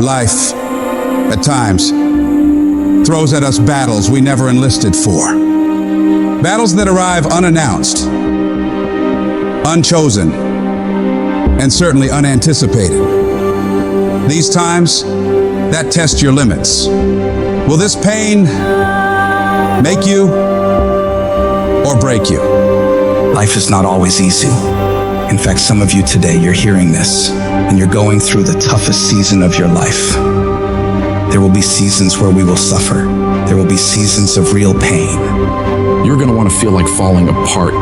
Life, at times, throws at us battles we never enlisted for. Battles that arrive unannounced, unchosen, and certainly unanticipated. These times, that test your limits. Will this pain make you or break you? Life is not always easy. In fact, some of you today, you're hearing this, and you're going through the toughest season of your life. There will be seasons where we will suffer. There will be seasons of real pain. You're gonna wanna feel like falling apart.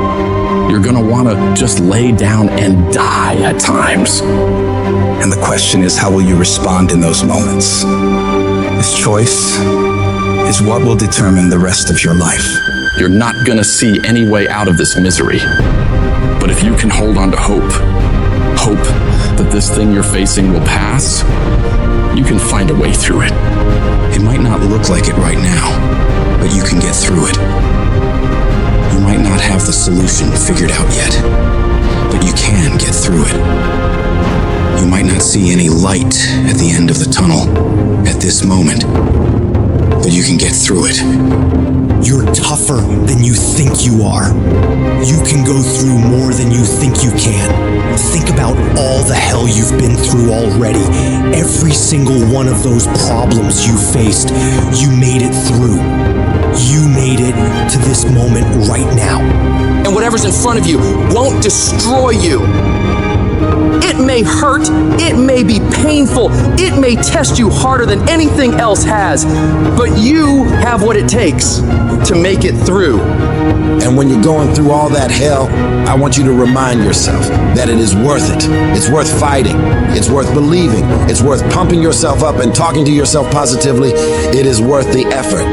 You're gonna wanna just lay down and die at times. And the question is, how will you respond in those moments? This choice is what will determine the rest of your life. You're not gonna see any way out of this misery. But if you can hold on to hope that this thing you're facing will pass, you can find a way through it. It might not look like it right now, but you can get through it. You might not have the solution figured out yet, but you can get through it. You might not see any light at the end of the tunnel at this moment, but you can get through it. You're tougher than you think you are. You can go through more than you think you can. Think about all the hell you've been through already. Every single one of those problems you faced, you made it through. You made it to this moment right now. And whatever's in front of you won't destroy you. It may hurt, it may be painful, it may test you harder than anything else has, but you have what it takes to make it through. And when you're going through all that hell, I want you to remind yourself that it is worth it. It's worth fighting. It's worth believing. It's worth pumping yourself up and talking to yourself positively. It is worth the effort.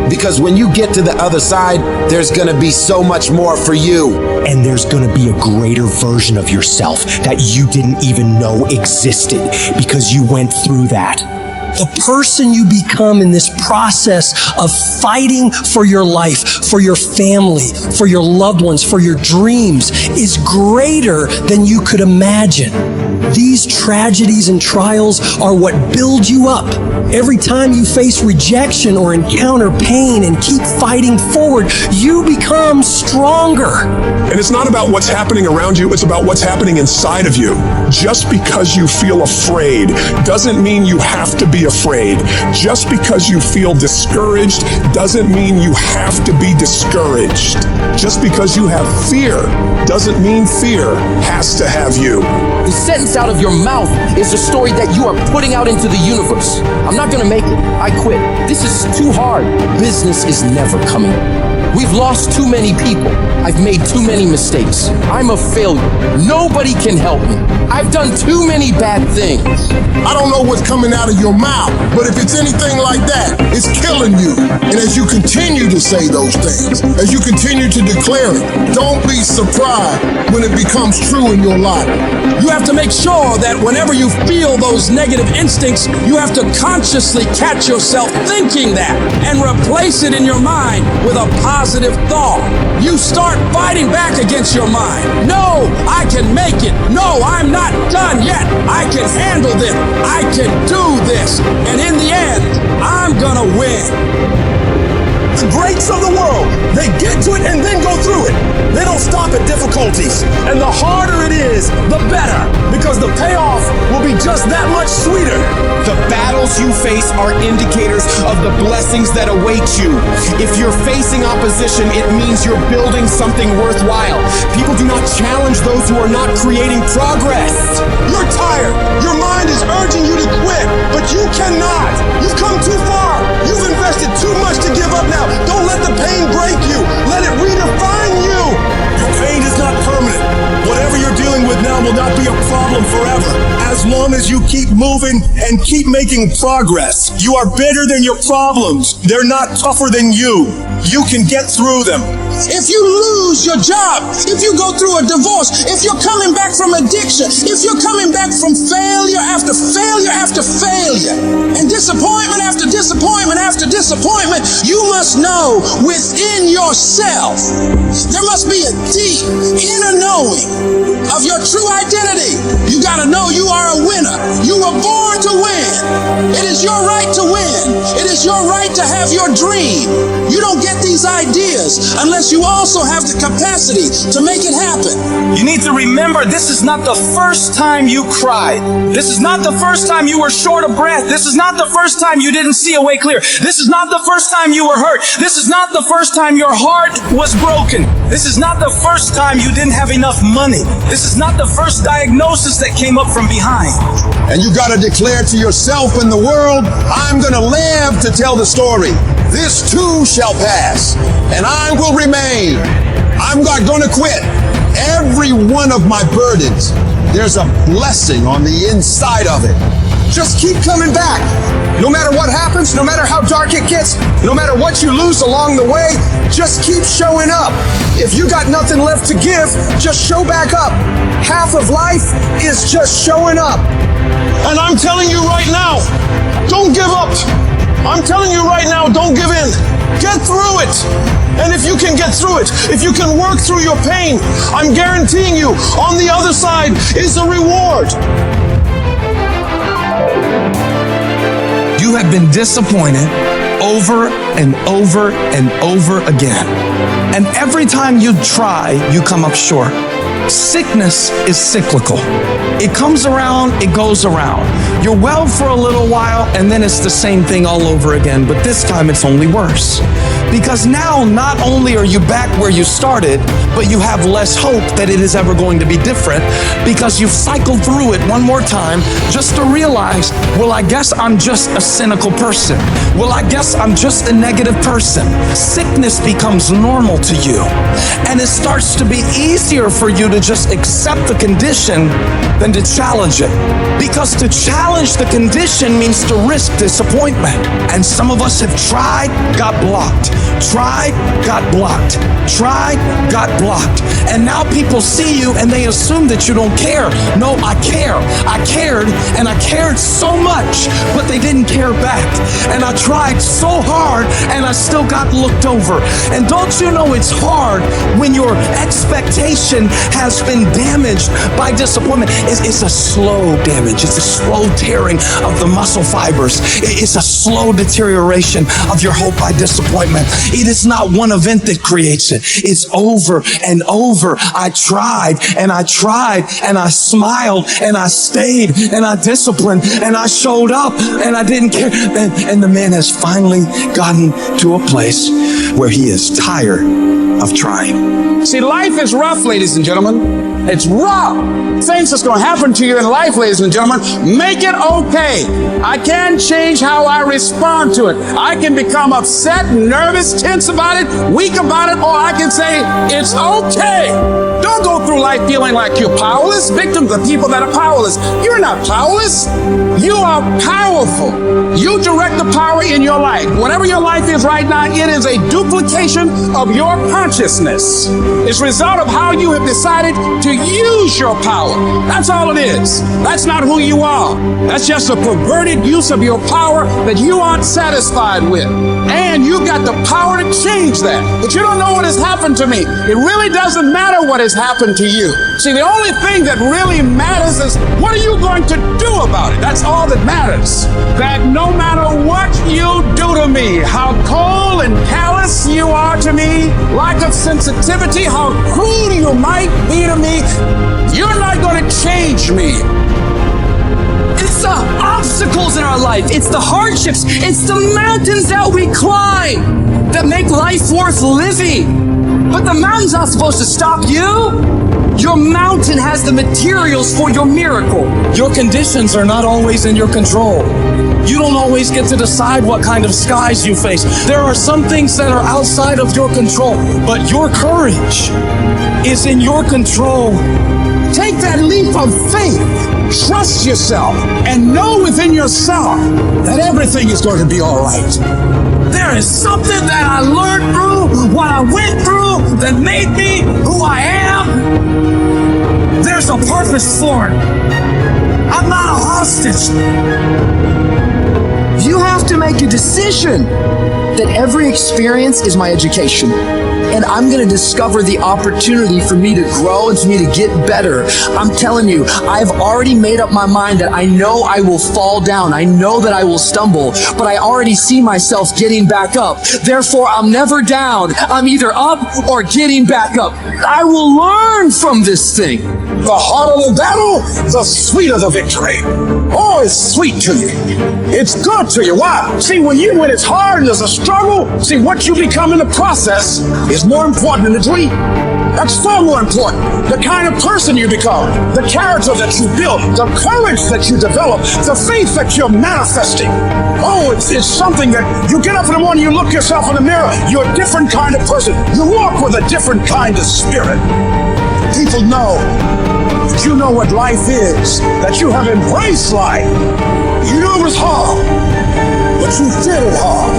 Because when you get to the other side, there's gonna be so much more for you. And there's gonna be a greater version of yourself that you didn't even know existed because you went through that. The person you become in this process of fighting for your life, for your family, for your loved ones, for your dreams is greater than you could imagine. These tragedies and trials are what build you up. Every time you face rejection or encounter pain and keep fighting forward, you become stronger. And it's not about what's happening around you, it's about what's happening inside of you. Just because you feel afraid doesn't mean you have to be afraid. Just because you feel discouraged doesn't mean you have to be discouraged. Just because you have fear doesn't mean fear has to have you. The sentence out of your mouth is a story that you are putting out into the universe. I'm not gonna make it. I quit. This is too hard. Business is never coming. We've lost too many people. I've made too many mistakes. I'm a failure. Nobody can help me. I've done too many bad things. I don't know what's coming out of your mouth, but if it's anything like that, it's killing you. And as you continue to say those things, as you continue to declare it, don't be surprised when it becomes true in your life. You have to make sure that whenever you feel those negative instincts, you have to consciously catch yourself thinking that and replace it in your mind with a positive thought. You start fighting back against your mind. No, I can make it. No, I'm not done yet. I can handle this. I can do this. And in the end, I'm gonna win. The greats of the world, they get to it and then go through it. They don't stop at difficulties. And the harder it is, the better, because the payoff will be just that much sweeter. The battles you face are indicators of the blessings that await you. If you're facing opposition, it means you're building something worthwhile. People do not challenge those who are not creating progress. You're tired. Your mind is urging you to quit, but you cannot. You've come too far. You've invested too much to give up now. Don't let the pain break you. Let it redefine you. Your pain is not permanent. Whatever you're dealing with now will not be a problem forever. As long as you keep moving and keep making progress, you are better than your problems. They're not tougher than you. You can get through them. If you lose your job, if you go through a divorce, if you're coming back from addiction, if you're coming back from failure after failure after failure, and disappointment after disappointment after disappointment, you must know within yourself, there must be a deep inner knowing of your true identity. You gotta know you are a winner. You were born to win. have your dream. You don't get these ideas unless you also have the capacity to make it happen. You need to remember, this is not the first time you cried. This is not the first time you were short of breath. This is not the first time you didn't see a way clear. This is not the first time you were hurt. This is not the first time your heart was broken. This is not the first time you didn't have enough money. This is not the first diagnosis that came up from behind. And you got to declare to yourself and the world, I'm going to live to tell the story. This too shall pass, and I will remain. I'm not going to quit. Every one of my burdens, there's a blessing on the inside of it. Just keep coming back. No matter what happens, no matter how dark it gets, no matter what you lose along the way, just keep showing up. If you got nothing left to give, just show back up. Half of life is just showing up. And I'm telling you right now, don't give up. I'm telling you right now, don't give in. Get through it. And if you can get through it, if you can work through your pain, I'm guaranteeing you, on the other side is a reward. You have been disappointed over and over and over again. And every time you try, you come up short. Sickness is cyclical. It comes around, it goes around. You're well for a little while, and then it's the same thing all over again, but this time it's only worse. Because now, not only are you back where you started, but you have less hope that it is ever going to be different, because you've cycled through it one more time just to realize, well, I guess I'm just a cynical person. Well, I guess I'm just a negative person. Sickness becomes normal to you, and it starts to be easier for you to just accept the condition than to challenge it. Because to challenge the condition means to risk disappointment. And some of us have tried, got blocked. Tried, got blocked. Tried, got blocked. And now people see you and they assume that you don't care. No, I care. I cared, and I cared so much, but they didn't care back. And I tried so hard, and I still got looked over. And don't you know it's hard when your expectation has been damaged by disappointment? It's a slow damage. It's a slow tearing of the muscle fibers. It's a slow deterioration of your hope by disappointment. It is not one event that creates it. It's over and over. I tried and I tried and I smiled and I stayed and I disciplined and I showed up and I didn't care. And the man has finally gotten to a place where he is tired of trying. See, life is rough, ladies and gentlemen. It's rough. Things that's going to happen to you in life, ladies and gentlemen, make it okay. I can change how I respond to it. I can become upset, nervous, tense about it, weak about it, or I can say, it's okay. Don't go through life feeling like you're powerless, victims of people that are powerless. You're not powerless. You are powerful. You direct the power in your life. Whatever your life is right now, it is a duplication of your consciousness. It's a result of how you have decided to use your power. That's all it is. That's not who you are. That's just a perverted use of your power that you aren't satisfied with. And you got the power to change that. But you don't know what has happened to me. It really doesn't matter what has happened to you. See, the only thing that really matters is what are you going to do about it? That's all that matters. That no matter what you do to me, how cold and callous you are to me, lack of sensitivity, how cruel you might be to me, you're not going to change me. It's the obstacles in our life. It's the hardships. It's the mountains that we climb that make life worth living. But the mountain's not supposed to stop you. Your mountain has the materials for your miracle. Your conditions are not always in your control. You don't always get to decide what kind of skies you face. There are some things that are outside of your control, but your courage is in your control. Take that leap of faith. Trust yourself and know within yourself that everything is going to be all right. There is something that I learned through what I went through that made me who I am. There's a purpose for it. I'm not a hostage. You have to make a decision that every experience is my education. and I'm going to discover the opportunity for me to grow and for me to get better. I'm telling you, I've already made up my mind that I know I will fall down. I know that I will stumble, but I already see myself getting back up. Therefore, I'm never down. I'm either up or getting back up. I will learn from this thing. The harder the battle, the sweeter the victory. Oh, it's sweet to you. It's good to you. Why? See, when it's hard and there's a struggle, see, what you become in the process is more important than the dream. That's far more important. The kind of person you become, the character that you build, the courage that you develop, the faith that you're manifesting. Oh, it's something that you get up in the morning, you look yourself in the mirror, you're a different kind of person. You walk with a different kind of spirit. People know that you know what life is, that you have embraced life. You know it was hard, but you did it hard.